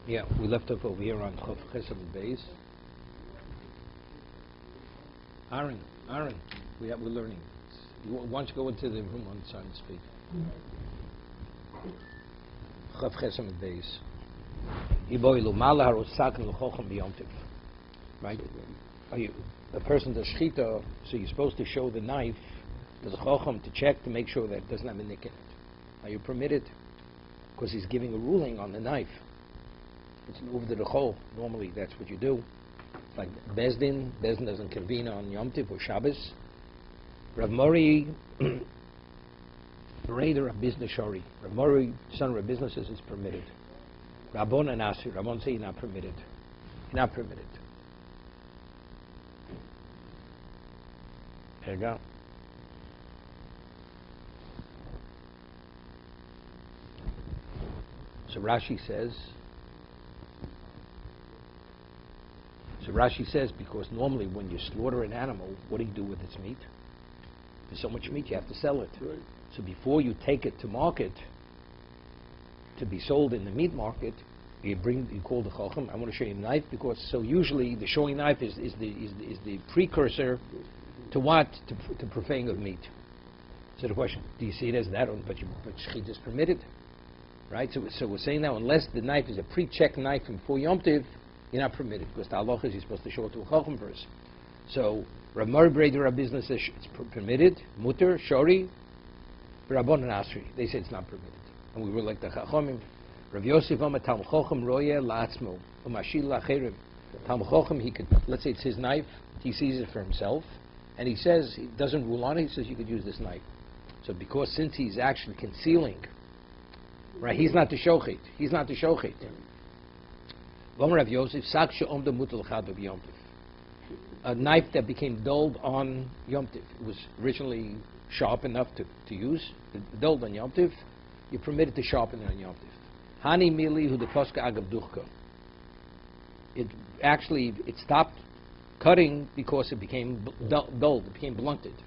Yeah, we left off over here on Chof Chesed Beis. Aaron, we're learning. Why don't you go into the room on the side and speak? Chof Chesed Beis. Iboilu Mala Harosaken L'Chochem B'Yomtiv. Right? Are you a person does shchita? So you're supposed to show the knife to the Chochem to check to make sure that it doesn't have a nick in it. Are you permitted? Because he's giving a ruling on the knife. It's an over the chol. Normally, that's what you do. Like Bezdin doesn't convene on Yom Tov or Shabbos. Rav Mori, Raider of business shari. Rav Mori, son of Rav business, says it's permitted. Rabbon and Asir. Rabbon say you're not permitted. You're not permitted. There you go. So Rashi says, because normally when you slaughter an animal, what do you do with its meat? There's so much meat, you have to sell it. Right. So before you take it to market, to be sold in the meat market, you call the Chochem, I want to show you a knife, because so usually the showing knife is the precursor to what? To profaning of meat. So the question, do you see it as that, but shchita is permitted? Right? So we're saying now, unless the knife is a pre-checked knife from before Yom Tov, you're not permitted, because the halacha is you're supposed to show it to a chochem first. So Rav Mori Breder Rav business says it's permitted, mutter, shori, Rabbon and Asri. They say it's not permitted. And we were like the chachomim. Rav Yosef Omer Tam Chochem Roye La'atzmo Umashil La'cherim. Tam Chochem, he could, let's say it's his knife, he sees it for himself, and he says, he doesn't rule on it, he says you could use this knife. So because since he's actually concealing, right, he's not the shochet. Rav Yosef, a knife that became dulled on Yom Tov. It was originally sharp enough to use, dulled on Yom Tov. You're permitted to sharpen it on Yom Tov. Hani mili hu deposka agav duchka. It stopped cutting because it became dulled, it became blunted.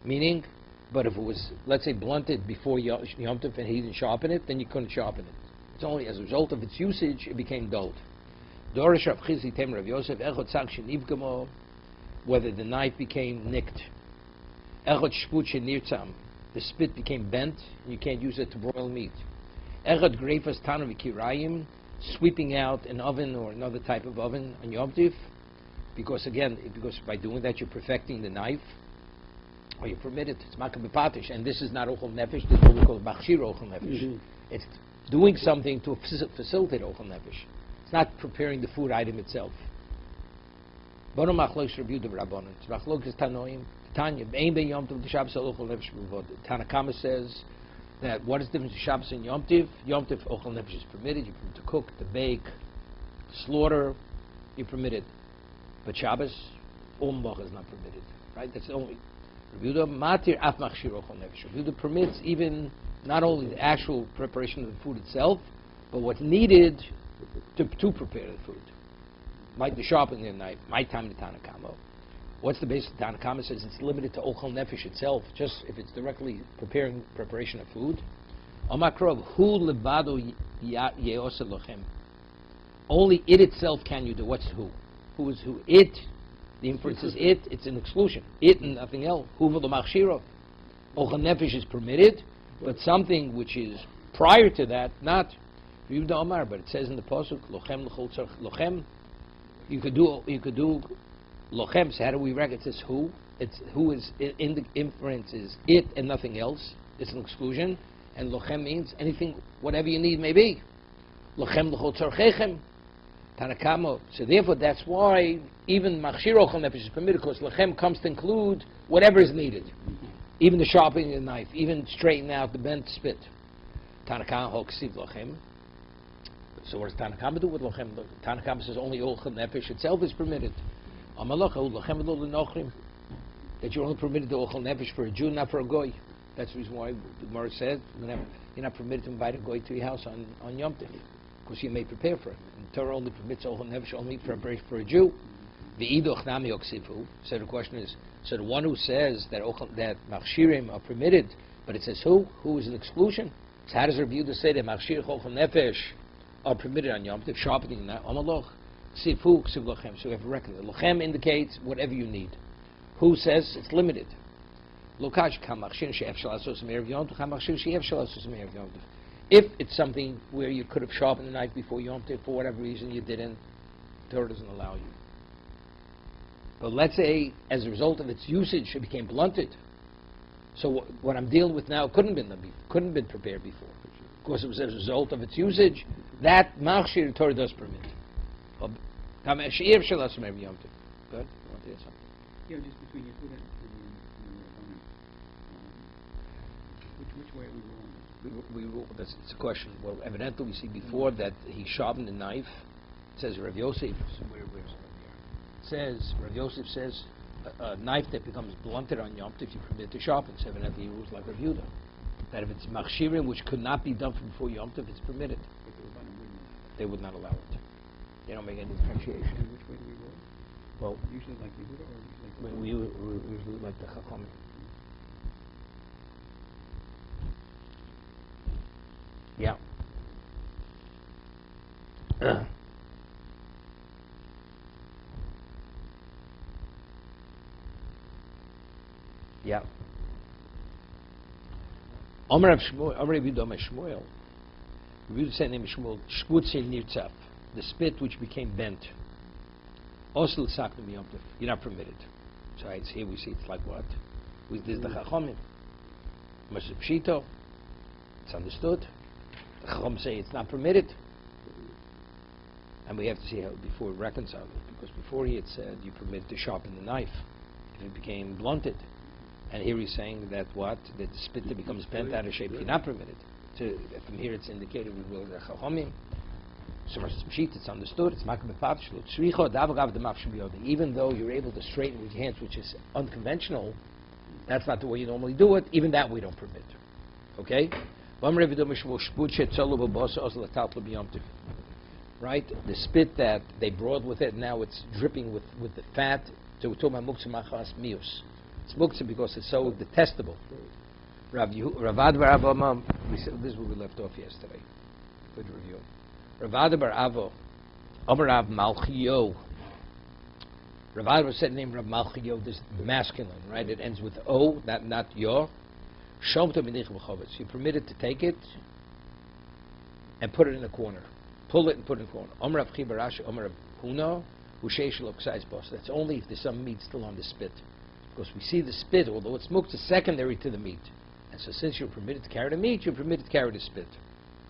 Meaning, but if it was, let's say, blunted before Yom Tov and he didn't sharpen it, then you couldn't sharpen it. It's only as a result of its usage, it became dulled. Whether the knife became nicked. The spit became bent, and you can't use it to broil meat. Sweeping out an oven or another type of oven on Yom Tov, because by doing that you're perfecting the knife. Or you're permitted, it's makam b'patish, and this is not ochel nefesh, this is what we call machshir ochel nefesh. Mm-hmm. It's doing something to facilitate ochel nefesh. It's not preparing the food item itself. Bono machlokes Rabbi Yehuda v'Rabbanan. It's machlokes Tanoim. Tanya, ein ben Yom Tov l'Shabbos ochel nefesh b'vod. Tanakama says that what is the difference between Shabbos and Yom Tov? Yom Tov ochel nefesh is permitted. You're permitted to cook, to bake, to slaughter. You're permitted, but Shabbos, all malach is not permitted. Right? That's the only. Rabbi Yehuda permits even not only the actual preparation of the food itself, but what's needed to prepare the food. Like the sharpening of the knife, my time to Tanakama. What's the basis of Tanakama? Says it's limited to ochel nefesh itself, just if it's directly preparation of food. Only it itself can you do. What's who? Who is who? It. The inference is it's an exclusion. It and nothing else. Huva l'machshiro. Ochel nefesh is permitted, but something which is prior to that, not. Yehuda Omar, but it says in the pasuk, lochem l'chol tzarch lochem. You could do lochem. So how do we reckon? It says who? It's who is in the inference is it and nothing else. It's an exclusion, and lochem means anything, whatever you need may be. Lochem l'chol tzarchechem. Tanakama. So therefore, that's why even machshir ochel nefesh is permitted, because lechem comes to include whatever is needed, even the sharpening of the knife, even straightening out the bent spit. Tanakama hoksiv lechem. So what does Tanakama do with lechem? Tanakama says only ochel nefesh itself is permitted. Amalach lechem lo l'nochrim. That you're only permitted to ochel nefesh for a Jew, not for a goy. That's the reason why the Gemara said you're not permitted to invite a goy to your house on Yom Tov, because you may prepare for him. And Torah only permits ochel nefesh only for a Jew. V'idoch nami oksifu. So the question is, so the one who says that machshirim are permitted, but it says who? Who is an exclusion? So how does Rabbi Yehuda say that machshir ochel nefesh are permitted on Yom Tov, sharpening that. Amaloch, Sifu, Ksiv Lochem. So we have a record. Lochem indicates whatever you need. Who says it's limited? Lokash Kamachshin She'ef Shalasos Me'erev Yom Tov, Kamachshin She'ef Shalasos Me'erev Yom Tov. If it's something where you could have sharpened the knife before Yom Tov, for whatever reason you didn't, Torah doesn't allow you. But let's say, as a result of its usage, it became blunted. So what I'm dealing with now couldn't have been prepared before. Because it was as a result of its usage, that machshir Torah does permit. Good? You want to say something? Yeah, just between Yehuda and which way we rule on this? It's a question. Well, evidently we see before that he sharpened the knife. It says Rav Yosef. Where's it here? It says Rav Yosef says a knife that becomes blunted on Yom Tov, you permit to sharpen. So evidently he rules like Rav Yehuda. That if it's machshirim which could not be done before Yom Tov, it's permitted. They would not allow it. They don't make any differentiation. Which way do we roll? Well, usually like Yehuda or usually we usually like the Chachamim. Yeah. Yeah. Omer Rav Yudom Shmuel. Rav Yudom said name Shmuel Shputzi Nirtzaf, the spit which became bent. Also Saknu Yom Tov. You're not permitted. So it's here we see it's like what? This is the Chachamim. Masib Shito. It's understood. The Chacham say it's not permitted. And we have to see how before we reconcile it, because before he had said you permit to sharpen the knife if it became blunted. And here he's saying that what? That the spit that becomes bent out of shape, you're not permitted. So from here it's indicated we will the Chachamim. So it's understood. It's even though you're able to straighten with your hands, which is unconventional, that's not the way you normally do it. Even that we don't permit. Okay? Right? The spit that they brought with it, now it's dripping with the fat. So we're talking about muktzah machas mius. It's muktzah because it's so detestable. Ravad bar Avo, this is where we left off yesterday. Good review. Ravad bar Avo, Amar Rav Malchio. Ravad said the name Rav Malchio. This is masculine, right? It ends with O, not Yo. You're permitted to take it and put it in a corner. Pull it and put it in a corner. Amar Rav Chibarash, Amar Rav Huna, that's only if there's some meat still on the spit. Because we see the spit, although it's muktzah, is secondary to the meat. And so since you're permitted to carry the meat, you're permitted to carry the spit.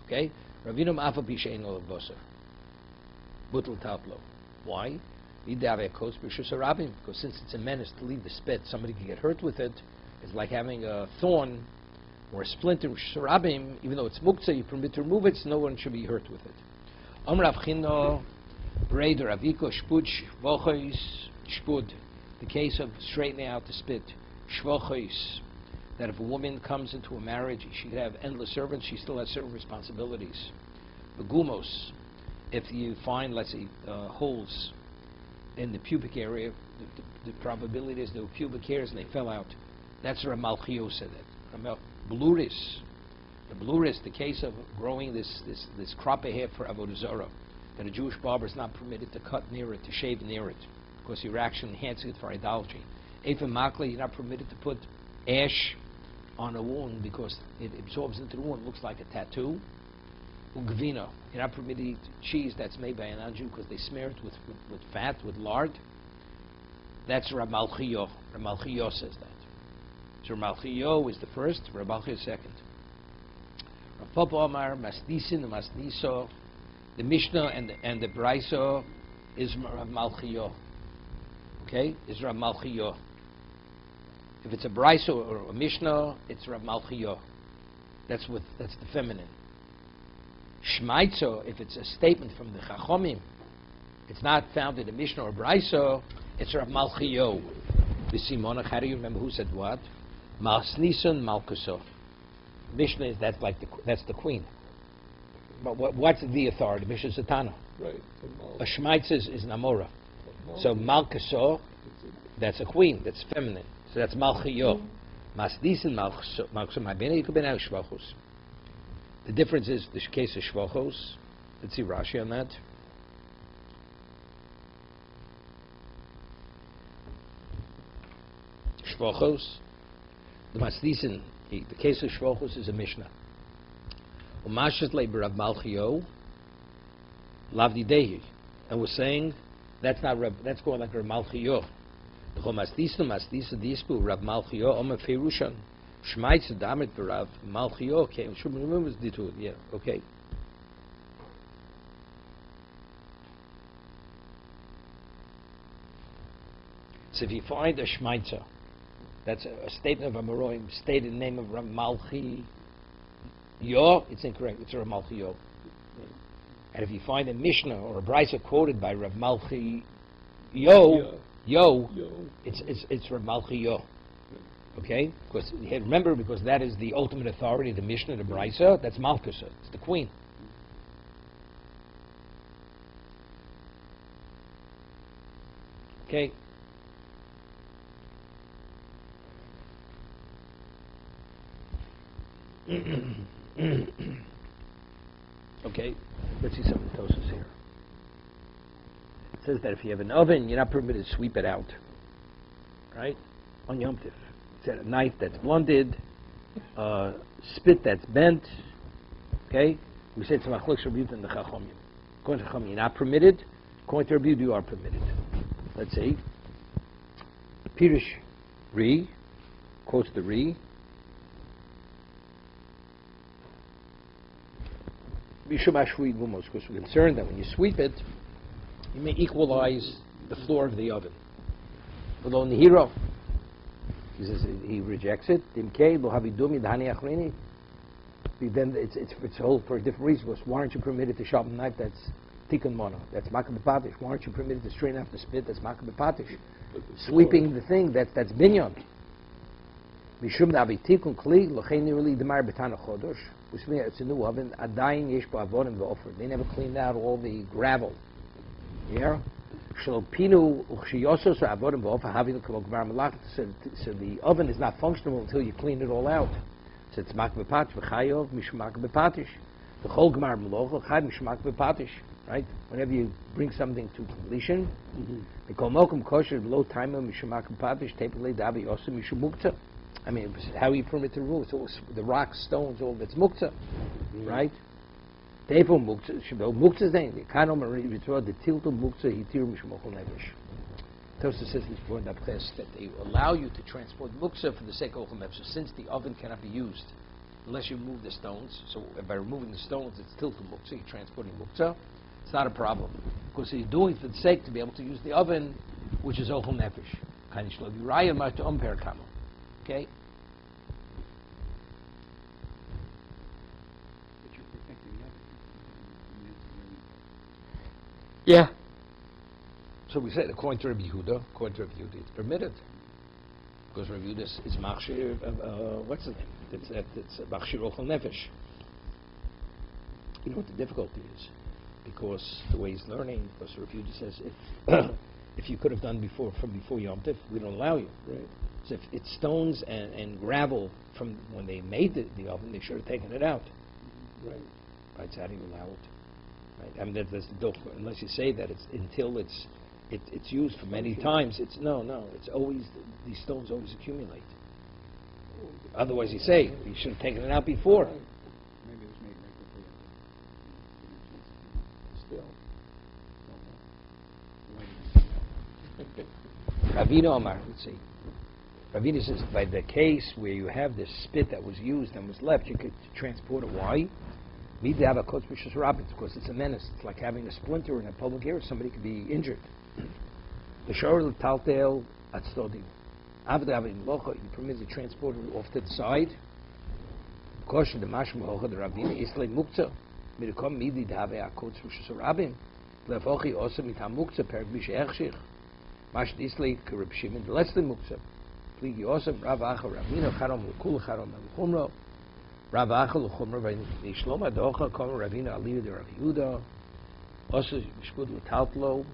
Okay? Ravinum afa bishein olav basar. Butel taplo. Why? Because since it's a menace to leave the spit, somebody can get hurt with it. It's like having a thorn or a splinter, even though it's muktzah, you permit to remove it, so no one should be hurt with it. Amrav Chino, Raider Aviko, Shpud, Shvochis, Shpud. The case of straightening out the spit. Shvochis. That if a woman comes into a marriage, she could have endless servants, she still has certain responsibilities. Begumos. If you find, let's say, holes in the pubic area, the probability is there were pubic hairs and they fell out. That's Rav Malchio said that. Bluris. The bluris, the case of growing this crop of hair for avodah zarah, that a Jewish barber is not permitted to cut near it, to shave near it, because you're actually enhancing it for idolatry. Ephim makli, you're not permitted to put ash on a wound because it absorbs into the wound, looks like a tattoo. Ugvina, you're not permitted to eat cheese that's made by a non-Jew because they smear it with fat, with lard. That's Rav Malchio. Rav Malchio says that. So Rav Malchio is the first, Rav Malchio is second. Rav Papa Omar, Masnisin, Masniso, the Mishnah and the Braiso is Rav Malchio. Okay? Is Rav Malchio. If it's a Braiso or a Mishnah, it's Rav Malchio. That's the feminine. Shmaitzo, if it's a statement from the Chachomim, it's not found in the Mishnah or Braiso, it's Rav Malchio. The Simonach, how do you remember who said what? Masnison Malkuso. Mishnah is that's the queen. But what's the authority? Mishnah is Satana. Right. A Shmaitz is Namora. So Malkuso, that's a queen, that's feminine. So that's Malchio. Masnison Malkuso. My bene, you could be now Shvachos. The difference is the case of Shvachos, Let's see Rashi on that. Shvochos. The Masdisen, the case of Shvochos is a Mishnah. Umashet le Rav Malchio Lavdi Dehi. And we're saying that's not Rav, that's going like Rav Malchio. The Masdisen Dispu Rav Malchio Omer Ferushan. Shmaitz Damet Rav Malchio. Okay, remember the two. Yeah, okay. So if you find a Shmaitzer, that's a statement of Amoraim, stated in the name of Rav Malchi Yo, it's incorrect, it's Rav Malchi Yo. And if you find a Mishnah or a Brisa quoted by Rav Malchi Yo, it's Rav Malchi Yo. Okay? Because remember, because that is the ultimate authority, the Mishnah, the Brisa, that's Malchus, it's the queen. Okay? Okay, let's see some of the Tosas here. It says that if you have an oven, you're not permitted to sweep it out. Right? On Yom Tif. It said a knife that's blunted, spit that's bent. Okay? We said it's Machlok Rabbi and the Chachomim. According to Chachomim, you're not permitted. According to Rabbi, you are permitted. Let's see. Pirush Ri quotes the Ri. Because we're concerned that when you sweep it, you may equalize the floor of the oven. Although in the hero, he says he rejects it. Then it's whole for a different reason. Because why aren't you permitted to sharpen a knife that's tikkun mono? That's makah b'patish. Why aren't you permitted to straighten out the spit? That's makah b'patish. Sweeping the thing that's binyan. Mishum davi tikkun kli lochein nirli demar b'tana chodosh. It's a new oven. Adayin yesh bo avodim v'ofer. They never cleaned out all the gravel. Yeah. Shalopinu uchshiyosos avodim v'ofer having k'mo gvar malach. So the oven is not functional until you clean it all out. So it's mak b'patish v'chayov mishmak b'patish. The whole gmar malach l'chad mishmak b'patish. Right. Whenever you bring something to completion, the kol mokum kosher below time mishmak b'patish tepelei davi osim mishumukta. I mean, how you permit the rule? It's all the rocks, stones, all that's muktzah, right? Therefore, muktzah should be muktzah's name. The kanom the tilto muktzah hitir mishmochol nevish. Tosa says this before in that class that they allow you to transport muktzah for the sake of ochel nefesh. Since the oven cannot be used unless you remove the stones, so by removing the stones, it's tilto muktzah. You're transporting muktzah. It's not a problem because you're doing it for the sake to be able to use the oven, which is ochel nefesh. Okay? Yeah. So we said, according to Rabbi Yehuda, it's permitted. Because Rabbi Yehuda is machshir, what's the name? It's machshir ochel nefesh. You know what the difficulty is? Because the way he's learning, because Rabbi Yehuda says, if you could have done before Yom Tif, we don't allow you. Right. So if it's stones and gravel from when they made the oven, they should have taken it out. Right. Right. So how do you allow it? Right. I mean, that's the dope. Unless you say that it's until it's used for many times. It's no. It's always these stones always accumulate. Otherwise, you say you should have taken it out before. Maybe it was made right before. Still. Ravina Omar, let's see. Ravina says, by the case where you have this spit that was used and was left, you could transport it. Why? Because it's a menace. It's like having a splinter in a public area. Somebody could be injured. The shor taltel atstodim. After having locha, you permit to transport it off to the side. Kosher the mashma hocha the Ravina islay muktzah. Mirakom midi dhave akotz rishus rabim. Lefochi osa mitam muktzah per gbish echshich. Mash islay kerib shimon lesli muktzah. Pligi osa Rav Acha Ravina charom lekul charom el Rav Acha l'chumra v'nishlom adocha kom Ravina aliyah de Rav Yehuda osa mishpud l'taltlo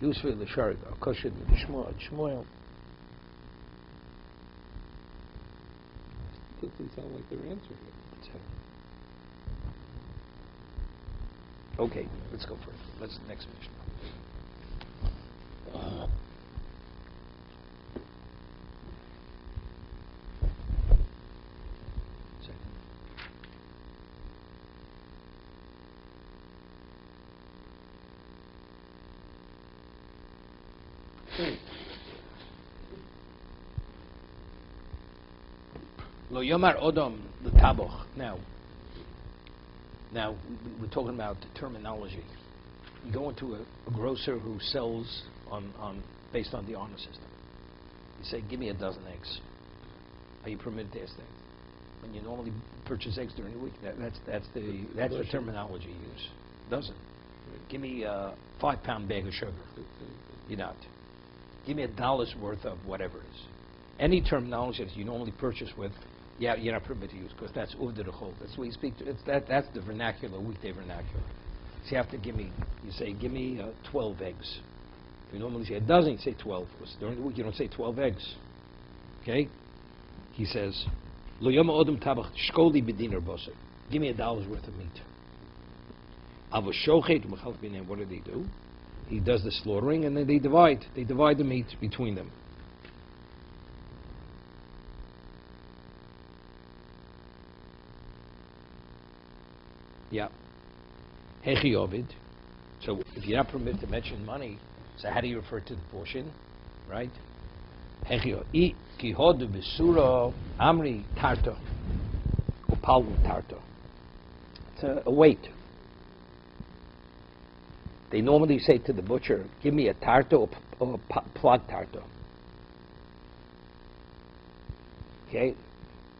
yusvei l'sharig kosher l'shmo ad shmoel. Doesn't sound like they're answering it. Okay, let's go further. Let's next Mishnah. Lo yomar odom l'taboch. Now we're talking about the terminology. You go into a grocer who sells on based on the honor system. You say, "Give me a dozen eggs." Are you permitted to ask that? When you normally purchase eggs during the week, that's the terminology you use. Dozen. Give me a 5-pound bag of sugar. You're not. Give me $1 worth of whatever it is. Any terminology that you normally purchase with, you're not permitted to use because that's uvdurachol. That's the way you speak to it. That's the vernacular, weekday vernacular. So you have to give me 12 eggs. If you normally say a dozen, you say 12. During the week, you don't say 12 eggs. Okay? He says, Lo yom odom tabach shkoli b'diner boser. Give me $1 worth of meat. Avoshohet u'mechalch b'neim. What do? He does the slaughtering, and then they divide. They divide the meat between them. Yeah. Hechi ovid. So if you're not permitted to mention money, so how do you refer to the portion, right? Hechi ovid. Ki hodu b'sura amri tarto. Upalgu tarto. It's a weight. They normally say to the butcher, "Give me a tarto or a plug tarto." Okay.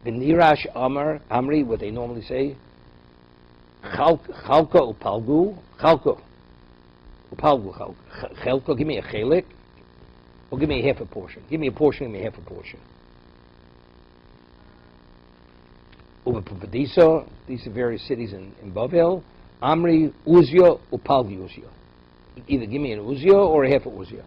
V'nirash amar amri. What they normally say. Chalko upalgu, chalko chelko. Give me a chelik, or give me half a portion. Give me a portion. Give me half a portion. Ubepavadiso. These are various cities in Bavel. Amri uzio upalgu uzio. Either give me an uzio or a half a uzio.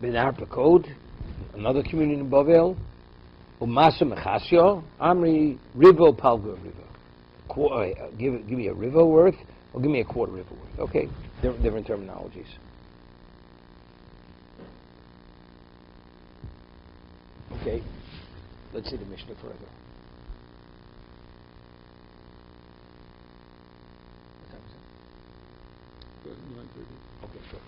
Benarpa code, another community in Bavel. Umasa mechasio, amri rivo palgo rivo. Give me a rivo worth, or give me a quarter rivo worth. Okay, different terminologies. Okay, let's see the Mishnah further. What time is it? 9:30. Okay, short.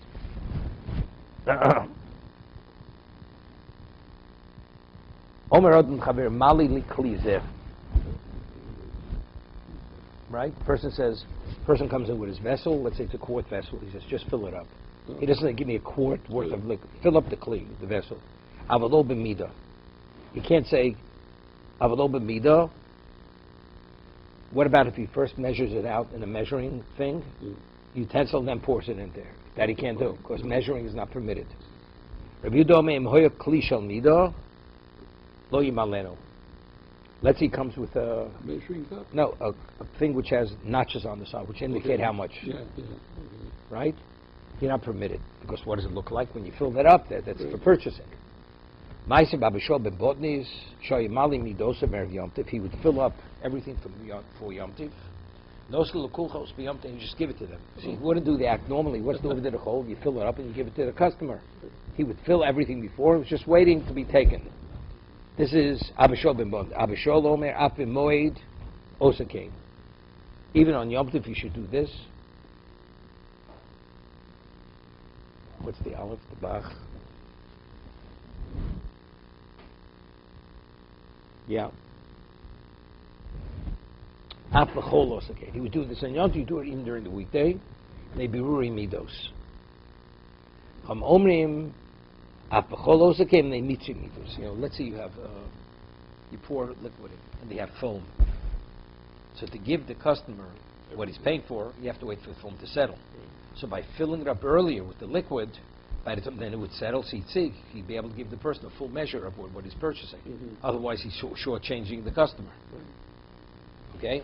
Right? Person comes in with his vessel, let's say it's a quart vessel, he says, just fill it up. He doesn't say, give me a quart worth of liquid. Fill up the kli, the vessel. Avalo b'mida. He can't say, avalo b'mida. What about if he first measures it out in a measuring thing? Utensil, then pours it in there. That he can't do, because measuring is not permitted. Rabbi Yudome im hoya kli shel mida. Let's say he comes with a measuring cup? No, a thing which has notches on the side, which indicate how much. Yeah. Okay. Right? You're not permitted, because what does it look like when you fill that up? That's for purchasing. If he would fill up everything for Yom Tiv, you just give it to them. See, he wouldn't do the act normally. What's the over the whole? You fill it up and you give it to the customer. He would fill everything before. It was just waiting to be taken. This is Abishol ben Bond. Abishol Omer Afim Moed Osakain. Even on Yom Tov, you should do this. What's the Aleph, the Bach? Yeah. Afachol Osakain. He would do this on Yom Tov. You do it even during the weekday. They biruri midos. Ham Omrim. Let's say you have you pour liquid in and they have foam. So to give the customer what he's paying for, you have to wait for the foam to settle. So by filling it up earlier with the liquid, by the time then it would settle, so he'd be able to give the person a full measure of what he's purchasing. Otherwise, he's shortchanging the customer. Okay?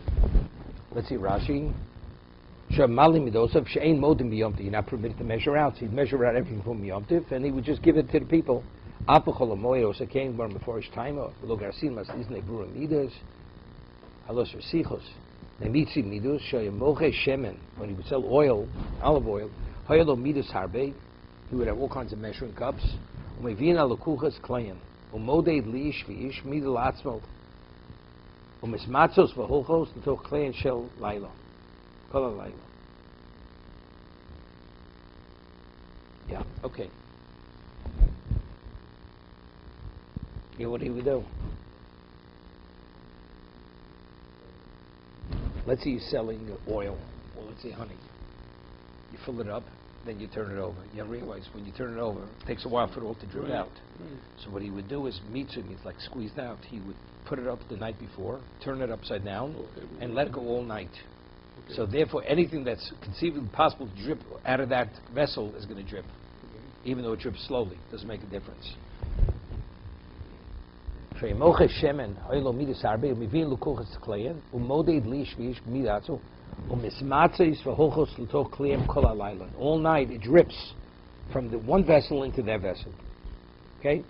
Let's see Rashi. You're not permitted to measure out. So he'd measure out everything from Yom Tiv, and he would just give it to the people. Apachol Amoy or Sakain born before his time, or Logarsim as Disney Brewer Midas, Halos Resichos, Nemitzi Midus, Shoyamoche Shemen, when he would sell oil, olive oil, Hoyalo Midas Harbe, he would have all kinds of measuring cups, Umevina Lukuchas Klayan, Umode Lish Vish, Midal Atzmo, Umismatzos Vahochos, until Klayan Shell Lilo. Color Lilo. Yeah, okay. Yeah, what do we do? Let's say you're selling oil, or let's say honey. You fill it up, then you turn it over. You realize when you turn it over, it takes a while for it all to drip out. Right. So what he would do is mitzu means like squeezed out. He would put it up the night before, turn it upside down, and let it go all night. Okay. So therefore, anything that's conceivably possible to drip out of that vessel is going to drip, even though it drips slowly. Doesn't make a difference. All night it drips from the one vessel into that vessel. Okay?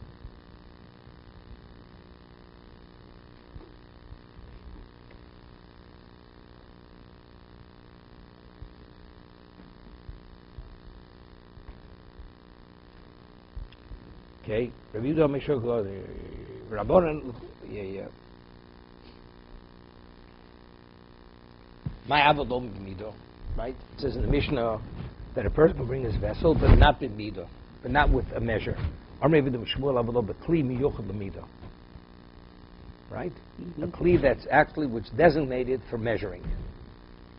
Okay, review the Mishra Rabbanan, yeah. My Avodom B'mido, right? It says in the Mishnah that a person can bring his vessel, but not B'mido, but not with a measure. Right? A kli that's actually which designated for measuring.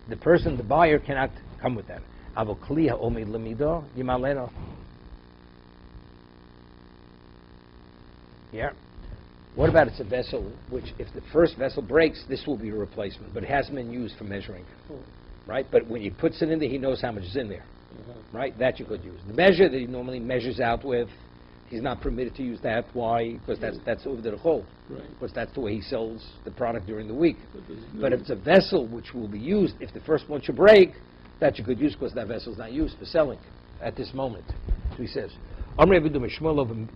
The person, the buyer, cannot come with that. Avo kli ha'omid l'mido yimaleno. Yeah. What about it's a vessel which, if the first vessel breaks, this will be a replacement, but it hasn't been used for measuring, right? But when he puts it in there, he knows how much is in there, right? That you could use. The measure that he normally measures out with, he's not permitted to use that. Why? Because that's over the whole. Right. Because that's the way he sells the product during the week. But if it's a vessel which will be used, if the first one should break, that you could use because that vessel is not used for selling at this moment. So he says. As a replacement,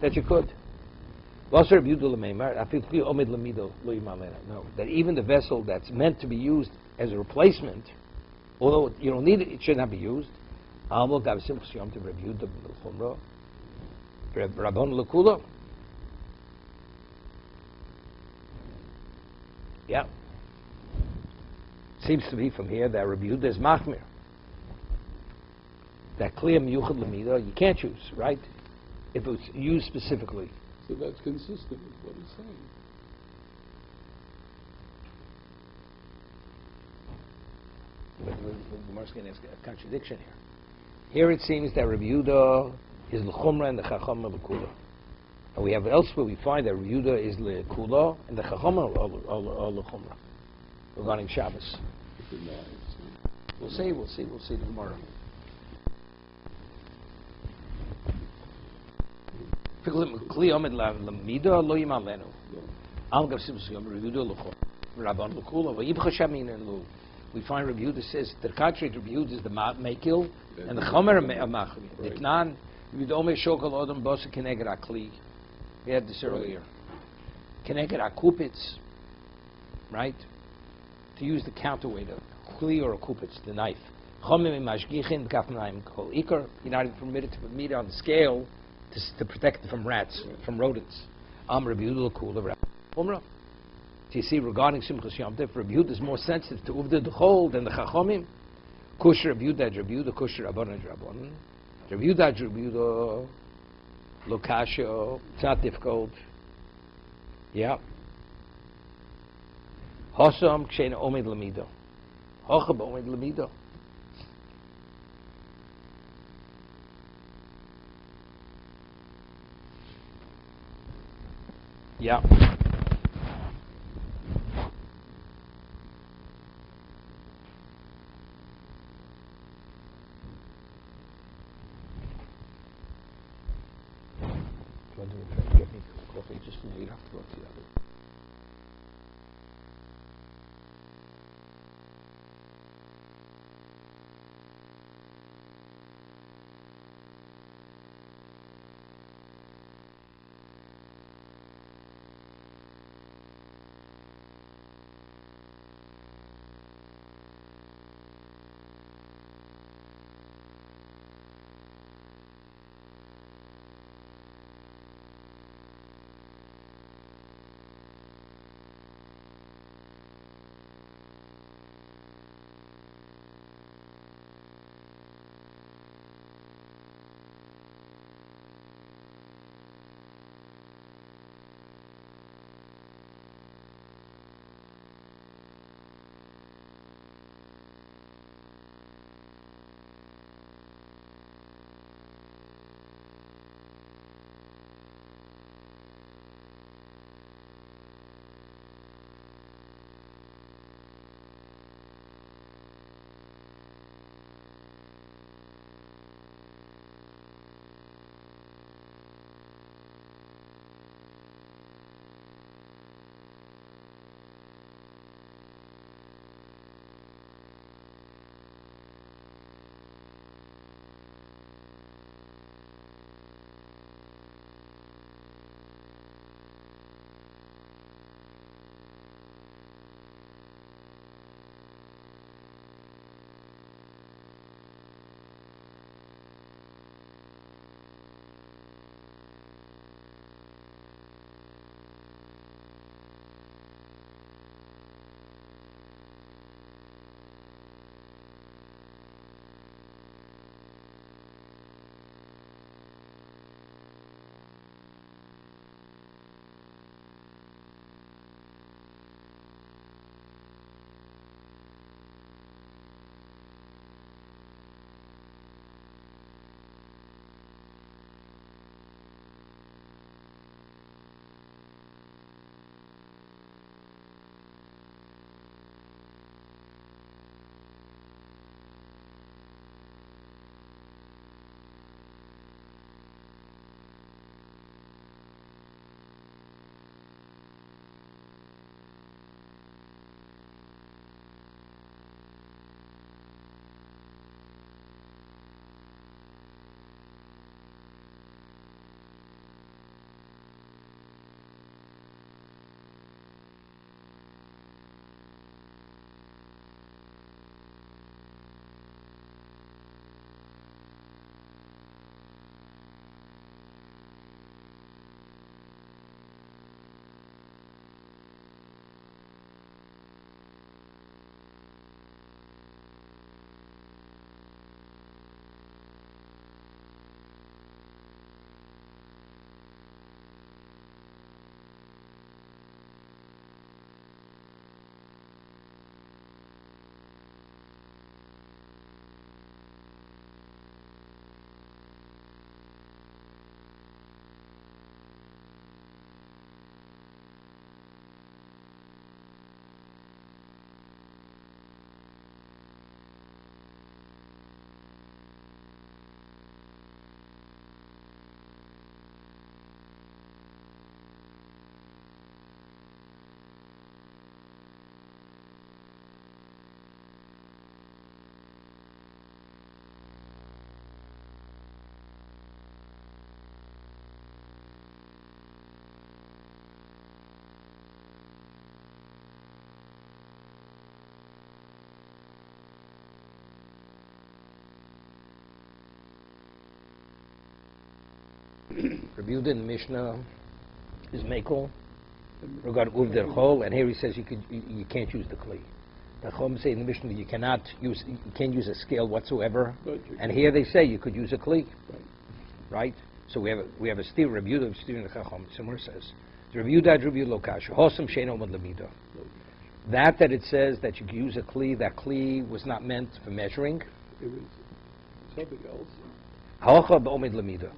that you could. No, that even the vessel that's meant to be used as a replacement, although you don't need it, it should not be used. Yeah. Seems to be from here that Rabbi Yehuda is machmir. That kliya miyuchad lemida you can't use, right? If it's used specifically. So that's consistent with what he's saying. But the Gemara's going to ask a contradiction here. Here it seems that Rabbi Yehuda is l'chumra and the chacham are l'kula. And we have elsewhere we find that Rabbi Yehuda is l'kula and the chacham are l'chumra regarding Shabbos. We'll see the Gemara. Kli omed lamida lo yimalenu. Al gav simsus yom Rabbi Yehuda l'chol. Rabban l'kula v'yibcha shamin lu. We find Rabbi Yehuda says the contrary to Rabbi Yehuda is the mekil and the chomer machmir. Itnan Rabbi Yehuda omer shokal odom bosa keneged akli. We had this earlier. Keneged akupitz, right? To use the counterweight of kli or a kupitz, the knife. You're not even permitted to put meat on the scale to protect it from rats, from rodents. So you see, regarding Simchas Yom Tov, Rabbi Yehuda is more sensitive to Uvda D'chol than the Chachomim. Kush Rabbi Yehuda, Rabbi Yehuda, Kush Rabbanan, Rabbanan. Rabbi Yehuda, Rabbi Yehuda, Lokasha, it's not difficult. Yeah. Hosam Kshein Omid Lamido. Hochab Omid Lamido. Yeah. Get me coffee just for later. Go to the other. Rabbi Yehuda in the Mishnah is Mekel regarding Uv der Chol, and here he says you can't use the Kli. The Chom say in the Mishnah you can't use a scale whatsoever, and here they say you could use a Kli, right? So we have a steer Rabbi Yehuda, steer in the Chacham. Somewhere says Rabbi Yehuda Rabbi Yehuda Lokash Hosam Shein Omad Lamida. That it says that you could use a Kli. That Kli was not meant for measuring. It was something else. Halacha b'omid lamida.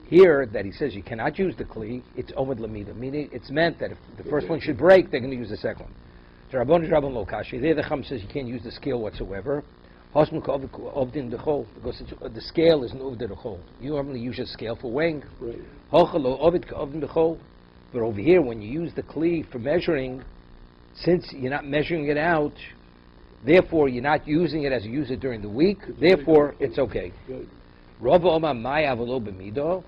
Here, that he says you cannot use the kli, it's omid lamida, meaning it's meant that if the first one should break, they're going to use the second one. The Rabbon is Rabbon Lokashi. There, the Chum says you can't use the scale whatsoever. Hosm k'ovdin dechol, because the scale is an uvda dechol. You normally use a scale for weighing. Right. Hocha lo ovid k'ovdin dechol. But over here, when you use the kli for measuring, since you're not measuring it out, therefore you're not using it as you use it during the week, therefore it's okay. Good. Rava Omar Maya Avalo B'mido.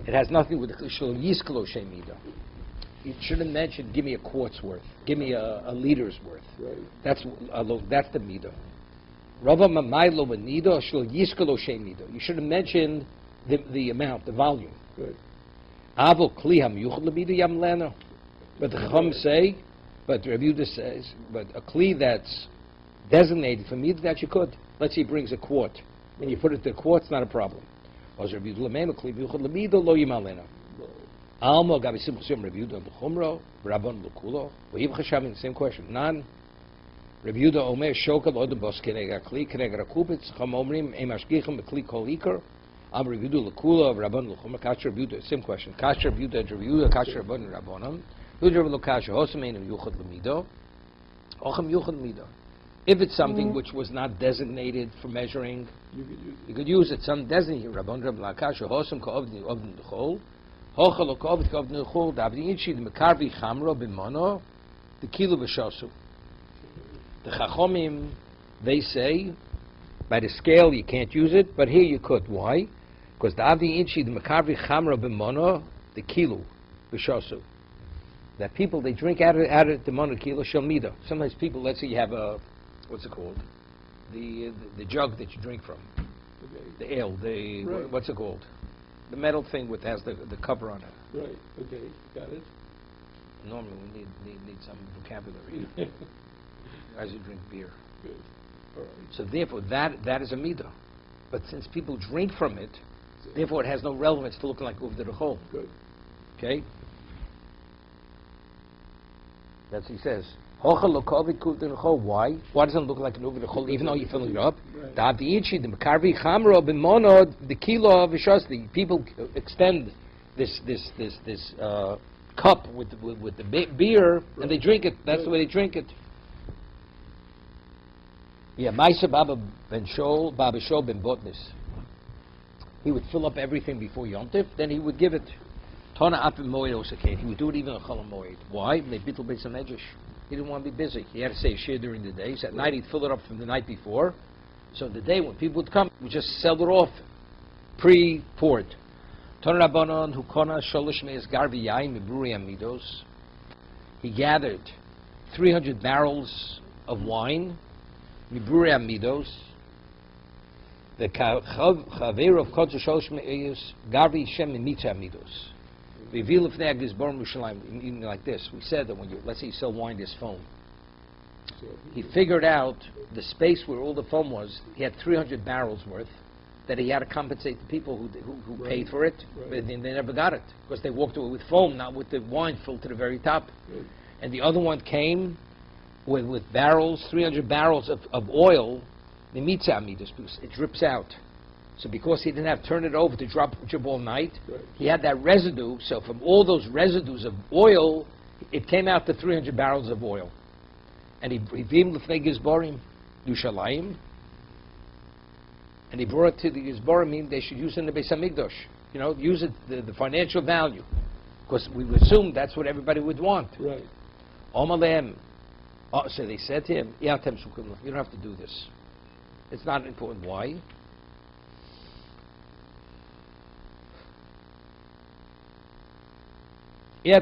It has nothing with the Shul Yiskalo Shemido. You shouldn't mention, give me a quart's worth, give me a liter's worth. Right. That's the mido. Rava Maya Lo B'mido Shul Yiskalo Shemido. You should have mentioned the amount, the volume. Good. Avo Kli HaMiyuchad L'mido Yam Leno. But the Chum say, but Rabbi Yehuda says, but a Kli that's designated for mido, that you could. Let's say he brings a quart. When you put it to the quart, it's not a problem. Alma Gabi Simchim Rabbi Yehuda B'chumro, Rabban L'kulo. V'yiv Chashavim, same question. None. Rabbi Yehuda Omer Shokal Odom Bos Kenega Kli Kenega Rakubitz Cham Omrim Em Ashgichem B'Kli Kol Iker. Am Rabbi Yehuda L'kulo Rabban L'chumro. Kasher Rabbi Yehuda, same question. Kasher Rabbi Yehuda Rabbi Yehuda Kasher Rabban Rabbanim. Yehuda Rabbi L'kasher Hosam Einu Yuchad L'mido. Ocham Yuchad L'mido. If it's something which was not designated for measuring, you could use it. Some designated. Rabban Rabbi L'kasher Hosam Ka'ovdin Ovdin L'chol. The Chachomim, they say, by the scale you can't use it, but here you could. Why? Because the Avdi Inchi, the Makarvi Chamra B'mono, the Kilu, B'shosu. That people, they drink out of the mono kilo, Shalmida. Sometimes people, let's say you have a, what's it called? The jug that you drink from. The ale, right. What's it called? The metal thing with has the cover on it. Right. Okay. Got it. Normally we need some vocabulary as you drink beer. Good. All right. So therefore that is a midah. But since people drink from it, therefore it has no relevance to looking like uvda d'chol. Good. Okay. That's what he says. Why? Why doesn't it look like an uvda d'chol even though you're filling it up? Right. The kilo of the people extend this cup with the beer and they drink it. That's the way they drink it. Yeah, Maisa Baba Ben Shol, Baba Shol Ben Botnis. He would fill up everything before Yom Tov, then he would give it. Tona Apim Moed Osakain. He would do it even on Chol Moed. Why? They bittul beis hamedrash. He didn't want to be busy. He had to say a shir during the day. So at night he'd fill it up from the night before. So the day when people would come, we'd just sell it off, pre-poured. Tona Rabbanon Hukona Sholosh Meis Garvi Yain Mibruri Amidos. He gathered 300 barrels of wine, Mibruri Amidos. The Chaver of Kodesh Sholosh Meis Garvi Shem Mitza Amidos. Reveal if they Gizbor Mushalayim, like this. We said that when let's say you sell wine, there's foam. He figured out the space where all the foam was. He had 300 barrels worth that he had to compensate the people who Right. paid for it, Right. but they never got it because they walked away with foam, not with the wine filled to the very top. Good. And the other one came with barrels, 300 barrels of oil, the mitzah amidas, because it drips out. So because he didn't have to turn it over to drip all night, Right. he had that residue. So from all those residues of oil, it came out to 300 barrels of oil. And he beamed the Gizborim, Yushalayim, and he brought it to the Gizborim, they should use it in the Beis HaMikdash. You know, use it, the financial value. Because we would assume that's what everybody would want. Right. Omalem. So they said to him, you don't have to do this. It's not important. Why? He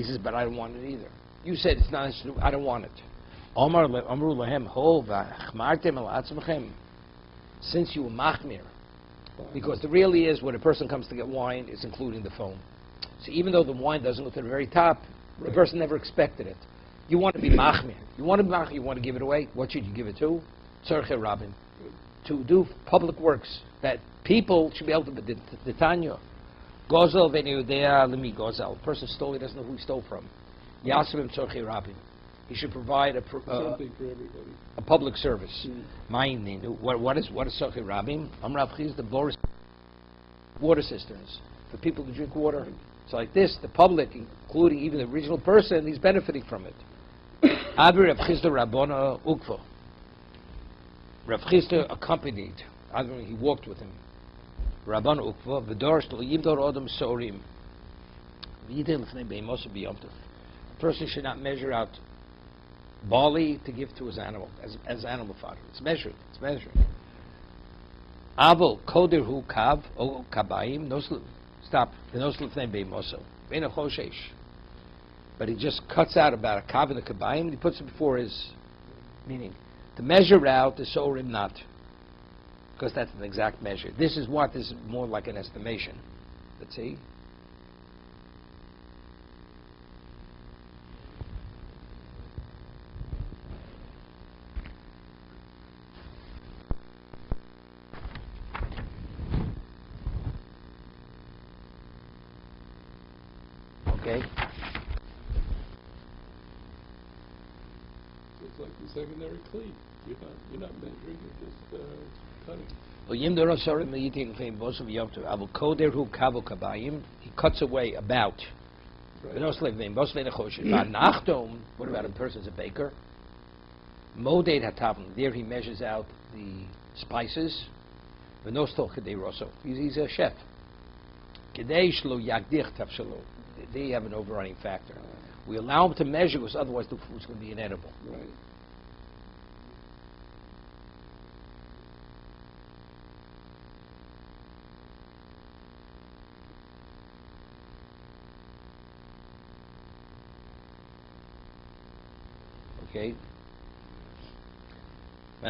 says, but I don't want it either. You said it's not, since you were machmir, because the really is when a person comes to get wine, it's including the foam. So even though the wine doesn't go to the very top, the person never expected it. You want to be machmir. You want to be machmir, you want to give it away. What should you give it to? Tzorchei rabim. To do public works that people should be able to do. The Tanya. Gozel v'neyudea lemi gozel. The person stole, he doesn't know who he stole from. Yasavim tzorchei rabim. He should provide Something for everybody. a public service. What is tzorchei rabim? Amrav Chiz, the water cisterns for people to drink water. So like this, the public, including even the original person, he's benefiting from it. Abi Rav Chisda Rabbona Ukva. Rav Chisda accompanied. He walked with him. Rabbana Ukva v'dorsh lo yimdor odom sorim. V'yidei lefnei beimos b'yomtov. A person should not measure out barley to give to his animal as animal fodder. It's measured. It's measured. Aval koder hu kav o kabayim nosl. Stop. But he just cuts out about a kav and a kabayim and he puts it before his meaning. To measure out the sorim not. Because that's an exact measure. This is more like an estimation. Let's see. Okay. So it's like the secondary cleat. You're not measuring, you're just cutting. He cuts away about. Right. What about a person's a baker? There he measures out the spices. He's a chef. There you have an overriding factor. We allow him to measure because otherwise the food's going to be inedible. Right. Okay. A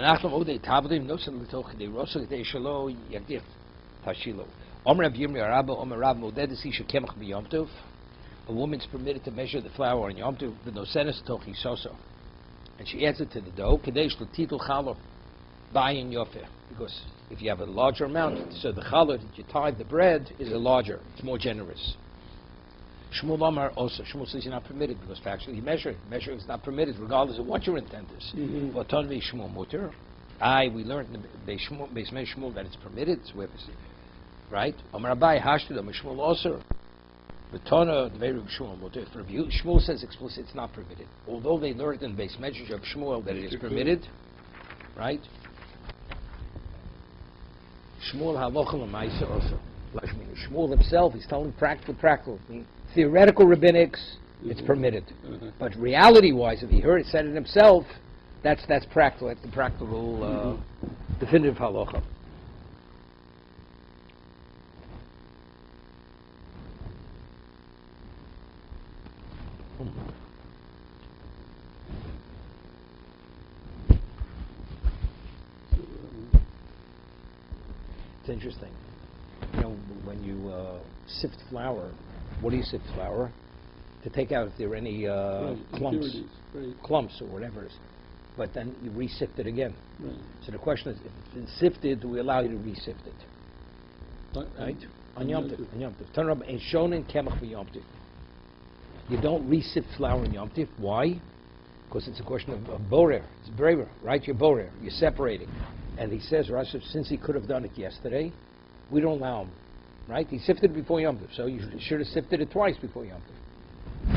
woman's permitted to measure the flour on Yom Tov, and she adds it to the dough. Because if you have a larger amount, so the challah that you tie the bread is a larger, it's more generous. Shmuel Amar also, Shmuel says you're not permitted because factually measuring is not permitted regardless of what your intent is. Shmuel Mutter. We learned in the Beis Shmuel that it's permitted, it's right? Amar Abai Hashtud Amar Shmuel also. B'tana the very Shmuel Mutter. For Shmuel says explicit it's not permitted. Although they learned in the Beis Medrash of Shmuel that it is permitted, right? Shmuel Halacha L'Maisa also. Shmuel himself, he's telling practical. Theoretical rabbinics, it's permitted. But reality-wise, if he said it himself, that's practical. That's the practical, definitive halacha. It's interesting. You know, when you sift flour, what do you sift flour? To take out if there are any clumps or whatever it is. But then you re-sift it again. Right. So the question is, if it's been sifted, do we allow you to re-sift it? Right? On Yom Tov. On Yom Tov. Turn around and shonen kemach for Yom Tov. You don't re-sift flour on Yom Tov. Why? Because it's a question of borer. It's braver, right? You're borer. You're separating. And he says, Rashi, since he could have done it yesterday, we don't allow him. Right? He sifted it before Yom Tov, so you should have sifted it twice before Yom Tov.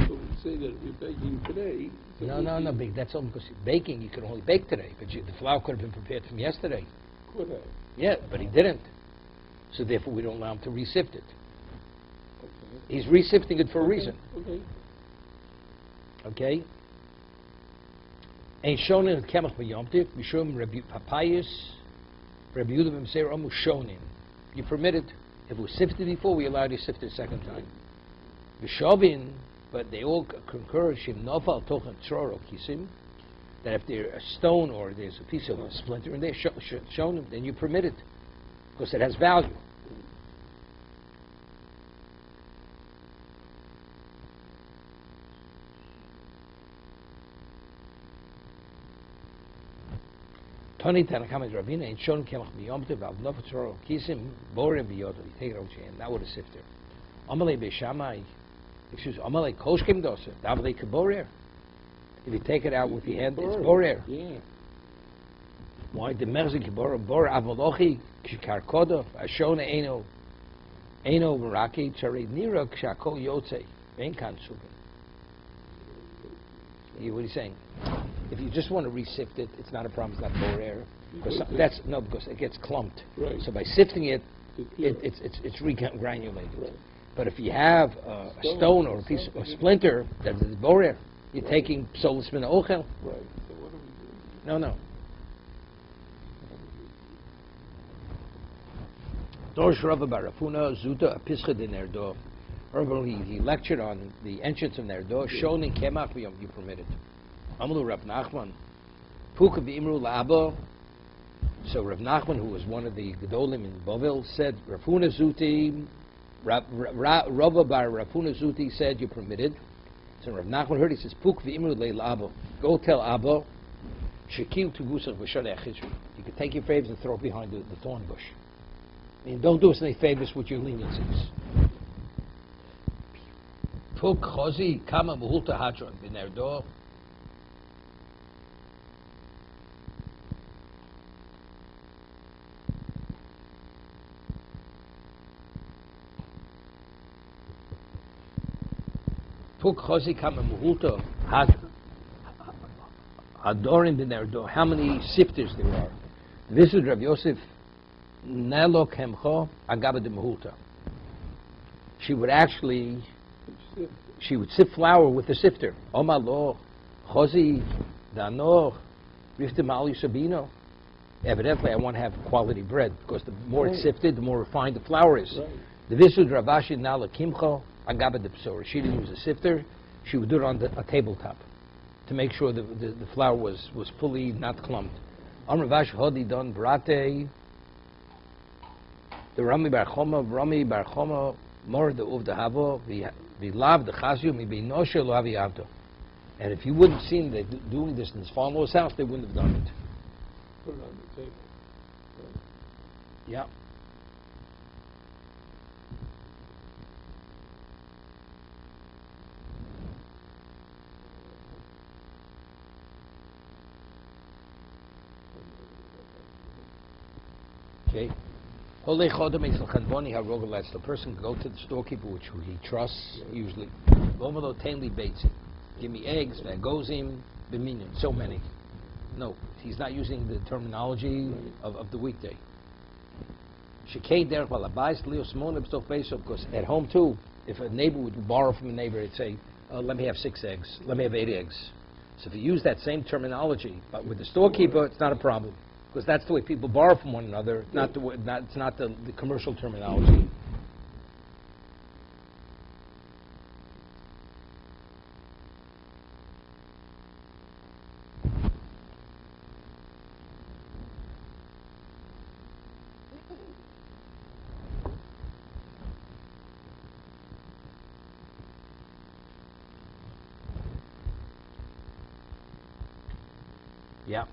So we say that if you're baking today... No, big. That's all because baking, you can only bake today, but the flour could have been prepared from yesterday. Could have. Yeah, but he didn't. So therefore, we don't allow him to re-sift it. Okay. He's re-sifting it for a reason. Okay. Okay? Ein shonin kemach b'Yom Tov, mishum papayus, Rabbi Yehuda b'Mseir Omu shonin. You permitted. If it was sifted before, we allowed you to sift it a second time. V'shavin, but they all concur, shim nofal tochen tzroro kisim, that if there's a stone or there's a piece of a splinter in there, shown them, then you permit it, because it has value. Tony Tanakamas Ravina and Shon Kemach Biyomte Val Novatoro Kisim Borim Biyoto. You take it out your hand, that with a sifter. Amalei Beshamai, Amalei Koshkim Dosa, Davlei Kaborer. If you take it out with your hand, it's Borer. Yeah. Why the Merzik Bor Avalochi Karkodo Ashona Eno Maraki Chari Nira Kshako Yotze Venkan Subin. What are you saying? If you just want to re-sift it, it's not a problem. It's not borer, because because it gets clumped. Right. So by sifting it, it's regranulated. Right. But if you have a stone or a piece of a splinter that is borer, you're taking solus min ochel. Right. So what are we doing? No. Dorsh Rava Barafuna Zuta Pischa de Nerdo. He lectured on the entrance of Nerdo. Shown in Kemach you permitted. Amalu Rav Nachman, Puka v'imru la'abo. So Rav Nachman, who was one of the Gedolim in Bovel, said, Rafuna Zuti, Rava bar Rafuna Zuti said, you permitted. So Rav Nachman heard, he says, Puka v'imru la'abo. Go tell Abba, Shekil tugusach v'shalech Chizri. You can take your favors and throw it behind the thorn bush. I mean, don't do us any favors with your leniencies. Puk chozi kama muhulta hadron b'nerdo. Puk chozi kama muhulta hadorim b'nerdo. How many sifters there are? This is Rav Yosef Nelo kemcho agaba de muhulta. She would sift flour with the sifter. Omalo, chozi, dano, rifte mali sabino. Evidently, I want to have quality bread, because the more it's sifted, the more refined the flour is. The visud ravashi nala kimcho agaba de psora. She didn't use a sifter. She would do it on a tabletop to make sure the flour was fully not clumped. Ravash hodi don brate. The Rami bar Choma, more the uv the havo, the lav the chazyu mi be noshe lo aviyavto. And if you wouldn't seen them doing this in his father-in-law's house, they wouldn't have done it. Put it on the table. Right. Yeah. Okay. The person can go to the storekeeper, which he trusts, usually. Give me eggs, vagozim, biminion, so many. No, he's not using the terminology of the weekday. Because at home too, if a neighbor would borrow from a neighbor, he'd say, let me have 6 eggs, let me have 8 eggs. So if you use that same terminology, but with the storekeeper, it's not a problem. Because that's the way people borrow from one another, it's not the commercial terminology. Yeah.